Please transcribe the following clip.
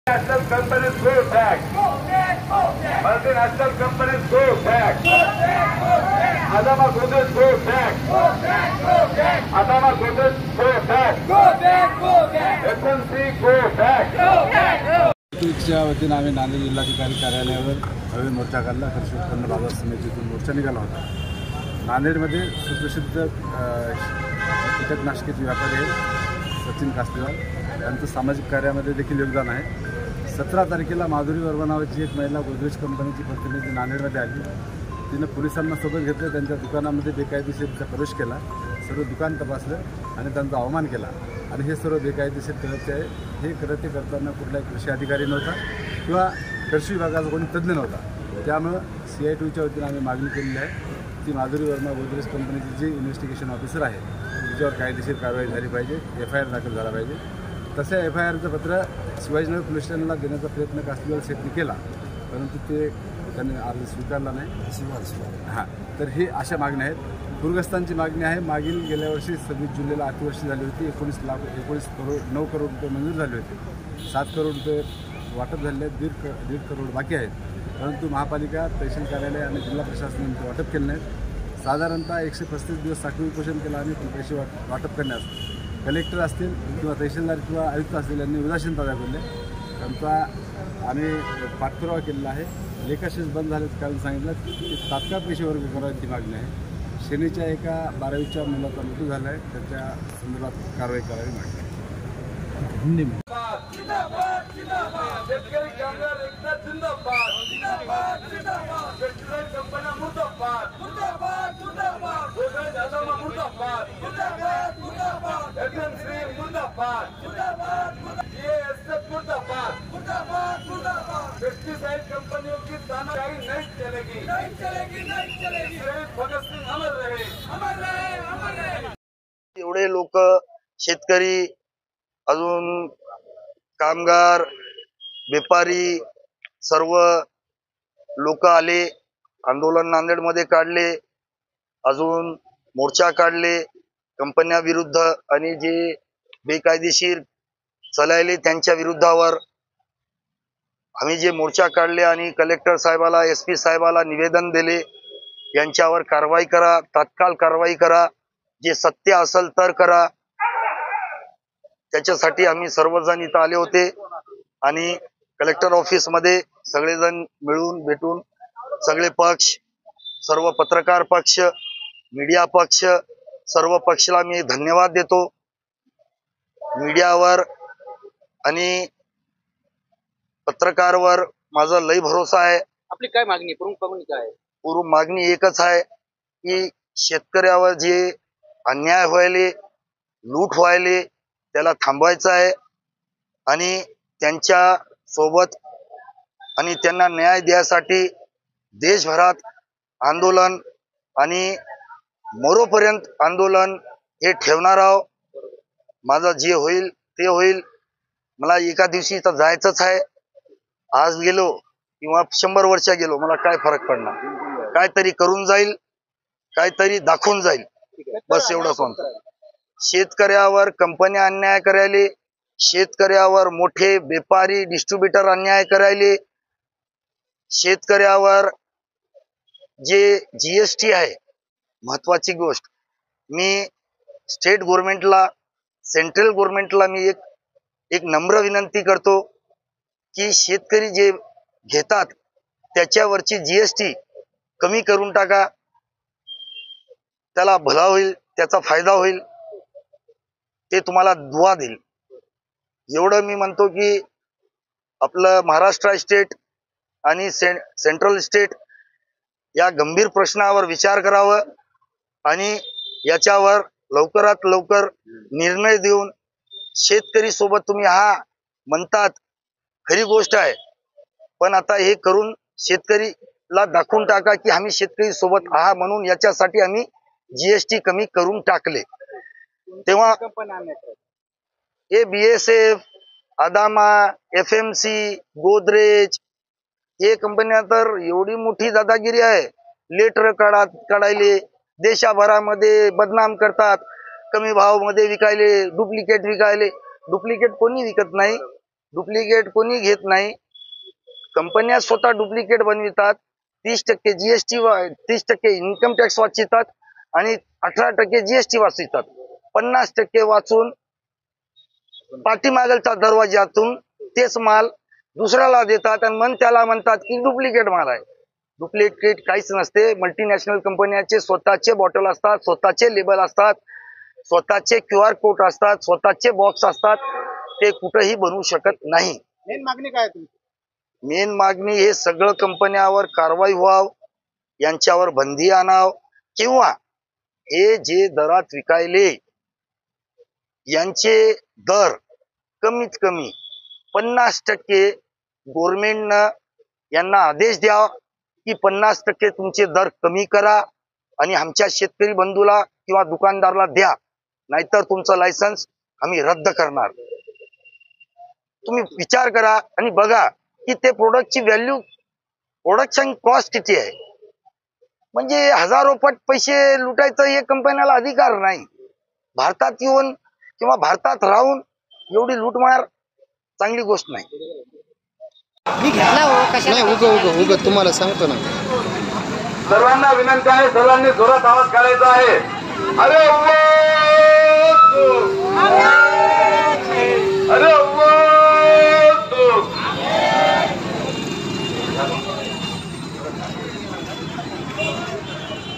National companies go back. Multinational companies go back. Adama Godrej go back. Adama Godrej go back. FMC go back. च्या वतीनं आम्ही नांदेड जिल्हाधिकारी कार्यालयावर हवे मोर्चा काढला. कृषी उत्पन्न बाजार समितीतून मोर्चा निघाला होता. नांदेडमध्ये सुप्रसिद्ध कीटकनाशकाचे व्यापारी आहेत सचिन कास्तेवाल, त्यांचं सामाजिक कार्यामध्ये देखील योगदान आहे. 17 तारखेला माधुरी वर्मा नावाची एक महिला गोदरेज कंपनीची प्रतिनिधी नांदेडमध्ये आली. तिनं पोलिसांना सोबत घेतलं, त्यांच्या दुकानामध्ये बेकायदेशीरचा प्रवेश केला, सर्व दुकान तपासलं आणि त्यांचा अवमान केला. आणि हे सर्व बेकायदेशीर कृत्य आहे. हे कृत्य करताना कुठलाही कृषी अधिकारी नव्हता किंवा कृषी विभागाचा कोणी तज्ज्ञ नव्हता. त्यामुळं CI2च्या वतीनं आम्ही मागणी केलेली आहे ती माधुरी वर्मा गोदरेज कंपनीची जी इन्व्हेस्टिगेशन ऑफिसर आहे तिच्यावर कायदेशीर कारवाई झाली पाहिजे, FIR दाखल झाला पाहिजे. तसं FIRचं पत्र शिवाजीनगर पोलीस स्टेशनला देण्याचा प्रयत्न कास्तेवाल शेट्टी केला, परंतु त्यांनी अर्ज स्वीकारला नाही. हां, तर हे अशा मागण्या आहेत. पूरग्रस्तांची मागणी आहे. मागील गेल्या वर्षी 26 जुलैला अतिवृष्टी झाली होती. 19 करोड 9 करोड रुपये मंजूर झाले होते. 7 करोड रुपये वाटप झाले आहेत. दीड करोड बाकी आहेत. परंतु महापालिका, तहसील कार्यालय आणि जिल्हा प्रशासनाने ते वाटप केले नाहीत. साधारणतः 135 दिवस साखळी उपोषण केलं आणि पैसे वाटप करण्यास कलेक्टर असतील किंवा तहसीलदार किंवा आयुक्त असतील यांनी उदासीनता दाखवली. त्यांचा आम्ही पाठपुरावा केलेला आहे. लेखाशीस बंद झालेत कारण सांगितलं की तात्काळ पैसे वर्ग करायची मागणी आहे. शनीच्या एका 12वीच्या मुलाचा मृत्यू झाला आहे, त्याच्या संदर्भात कारवाई करावी मागणी आहे. पेस्टिसाइड कंपनियों की तानाशाही नहीं चलेगी, नहीं चलेगी, नहीं चलेगी. भगत सिंह अमर रहे, अमर रहे, अमर रहे. एवढे लोक, शेतकरी, अजून कामगार, व्यापारी, सर्व लोक आले, आंदोलन नांदेडमध्ये काढले, अजून मोर्चा काढले कंपन्या विरुद्ध आणि जे बेकायदेशीर चलायले त्यांच्या विरुद्धावर. आम्ही जे मोर्चा काढले आणि कलेक्टर साहेबाला, SP साहेबाला निवेदन दिले, यांच्यावर कारवाई करा, तात्काळ कारवाई करा, जे सत्य असेल तर करा. त्याच्यासाठी आम्ही सर्वजण इथं आले होते आणि कलेक्टर ऑफिस मध्ये सगळेजण मिळून भेटून सगळे पक्ष, सर्व पत्रकार पक्ष, मीडिया पक्ष, सर्व पक्षाला मी धन्यवाद देतो. मीडियावर आणि पत्रकारवर माझा लय भरोसा आहे. आपली काय मागणी, प्रमुख मागणी काय आहे? पूर्ण मागणी एकच आहे की शेतकऱ्यावर जे अन्याय व्हायले, लूट व्हायले, त्याला थांबवायचं आहे आणि त्यांच्या सोबत आणि त्यांना न्याय द्यायसाठी देशभरात आंदोलन आणि मरोपर्यंत आंदोलन हे ठेवणार आहोत. माझं जे होईल ते होईल. मला एका दिवशी तर जायचंच आहे. आज गेलो किंवा 100 वर्ष गेलो, मला काय फरक पडणार. काहीतरी करून जाईल, काहीतरी दाखवून जाईल, बस एवढंच म्हणतो. शेतकऱ्यावर कंपन्या अन्याय करायले, शेतकऱ्यावर मोठे व्यापारी डिस्ट्रीब्युटर अन्याय करायले, शेतकऱ्यावर जे GST आहे, महत्वाची गोष्ट. मी स्टेट गव्हर्नमेंटला, सेंट्रल गव्हर्नमेंटला मी एक नम्र विनंती करतो की शेतकरी जे घेतात त्याच्यावरची GST कमी करून टाका. त्याला भला होईल, त्याचा फायदा होईल, ते तुम्हाला दुवा देईल. एवढं मी म्हणतो की आपलं महाराष्ट्र स्टेट आणि सेंट्रल स्टेट या गंभीर प्रश्नावर विचार करावं आणि याच्यावर लवकरात लवकर निर्णय देऊन शेतकरी सोबत तुम्ही हा म्हणतात, खरी गोष्ट आहे, पण आता हे करून शेतकरीला दाखवून टाका की आम्ही शेतकरी सोबत आहा म्हणून. याच्यासाठी आम्ही GST कमी करून टाकले. तेव्हा हे BSF, अदामा, FMC, गोदरेज हे कंपन्या तर एवढी मोठी दादागिरी आहे. लेटर काढायले, देशाभरामध्ये बदनाम करतात, कमी भाव मध्ये विकायले, डुप्लिकेट विकायले. डुप्लिकेट कोणी विकत नाही, डुप्लिकेट कोणी घेत नाही. कंपन्या स्वतः डुप्लिकेट बनवितात. 30% GST 30% इन्कम टॅक्स वाचवितात आणि 18% GST वाचवितात. 50% वाचून पाठीमागलच्या दरवाजातून तेच माल दुसऱ्याला देतात आणि मग त्याला म्हणतात की डुप्लिकेट माल आहे. डुप्लिकेट काहीच नसते. मल्टीनॅशनल कंपन्याचे स्वतःचे बॉटल असतात, स्वतःचे लेबल असतात, स्वतःचे QR कोड असतात, स्वतःचे बॉक्स असतात. ते कुठेही बनवू शकत नाही. मेन मागणी काय आहे तुमची? मेन मागणी हे सगळं कंपन्यावर कारवाई व्हाव, यांच्यावर बंदी आणाव किंवा हे जे दरात विकायले यांचे दर कमीत कमी 50% गव्हर्नमेंटनं यांना आदेश द्या की 50% तुमचे दर कमी करा आणि आमच्या शेतकरी बंधूला किंवा दुकानदाराला द्या, नाहीतर तुमचं लायसन्स आम्ही रद्द करणार. तुम्ही विचार करा आणि बघा की ते प्रोडक्टची व्हॅल्यू, प्रोडक्शन कॉस्ट किती आहे. म्हणजे हजारो पट पैसे लुटायचं हे कंपन्याला अधिकार नाही. भारतात येऊन किंवा भारतात राहून एवढी लूटमार चांगली गोष्ट नाही. मी घेतला हो कशाला? उग तुम्हाला सांगतो ना. सर्वांना विनंती आहे, सर्वांनी जोरात आवाज काढायचा आहे. अरे